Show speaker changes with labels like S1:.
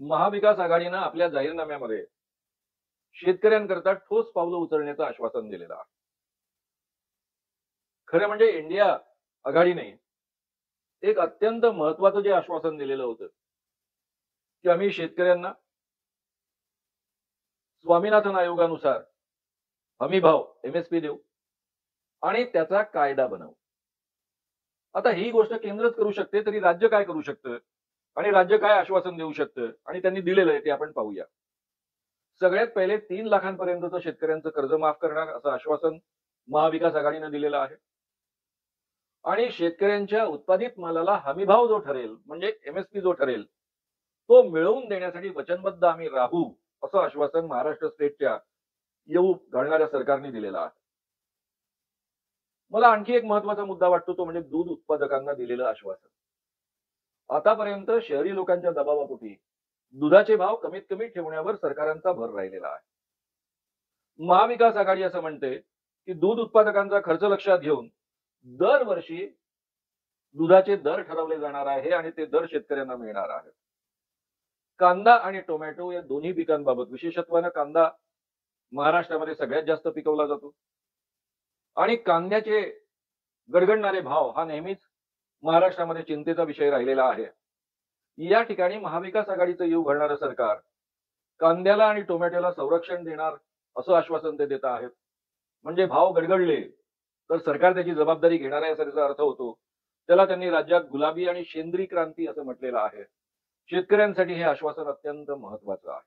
S1: महाविकास आघाडीनं आपल्या जाहीरनाम्यामध्ये शेतकऱ्यांकरता ठोस पावलं उचलण्याचं आश्वासन दिलेलं आहे. खरं म्हणजे इंडिया आघाडीने एक अत्यंत महत्वाचं जे आश्वासन दिलेलं होतं, की आम्ही शेतकऱ्यांना स्वामीनाथन आयोगानुसार हमी भाव एमएसपी देऊ आणि त्याचा कायदा बनवू. आता ही गोष्ट केंद्रच करू शकते, तरी राज्य काय करू शकतं आणि राज्य काय आश्वासन देऊ शकतं आणि त्यांनी दिलेलं आहे ते आपण पाहूया. सगळ्यात पहिले 3 लाखांपर्यंतचं शेतकऱ्यांचं कर्ज माफ करणार असं आश्वासन महाविकास आघाडीनं दिलेलं आहे. आणि शेतकऱ्यांच्या उत्पादित मालाला हमीभाव जो ठरेल म्हणजे एमएसपी जो ठरेल तो मिळवून देण्यासाठी वचनबद्ध आम्ही राहू असं आश्वासन महाराष्ट्र स्टेटच्या येऊ घालणाऱ्या सरकारने दिलेलं आहे. मला आणखी एक महत्वाचा मुद्दा वाटतो तो म्हणजे दूध उत्पादकांना दिलेलं आश्वासन. आतापर्यंत शहरी लोकांच्या दबावापोटी दुधाचे भाव कमीत कमी ठेवण्यावर सरकारांचा भर राहिलेला आहे. महाविकास आघाडी असं म्हणते की दूध उत्पादकांचा खर्च लक्षात घेऊन दरवर्षी दुधाचे दर ठरवले जाणार आहे आणि ते दर शेतकऱ्यांना मिळणार आहेत. कांदा आणि टोमॅटो या दोन्ही पिकांबाबत विशेषत्वानं कांदा महाराष्ट्रामध्ये सगळ्यात जास्त पिकवला जातो आणि कांद्याचे गडगडणारे भाव हा नेहमीच महाराष्ट्रामध्ये चिंतेचा विषय राहिलेला आहे. या ठिकाणी महाविकास आघाडीचं येऊ घालणारं सरकार कांद्याला आणि टोमॅटोला संरक्षण देणार असं आश्वासन ते देत आहेत. म्हणजे भाव गडगडले तर सरकार त्याची जबाबदारी घेणार आहे असा त्याचा अर्थ होतो. त्याला त्यांनी राज्यात गुलाबी आणि शेंद्री क्रांती असं म्हटलेलं आहे. शेतकऱ्यांसाठी हे आश्वासन अत्यंत महत्वाचं आहे.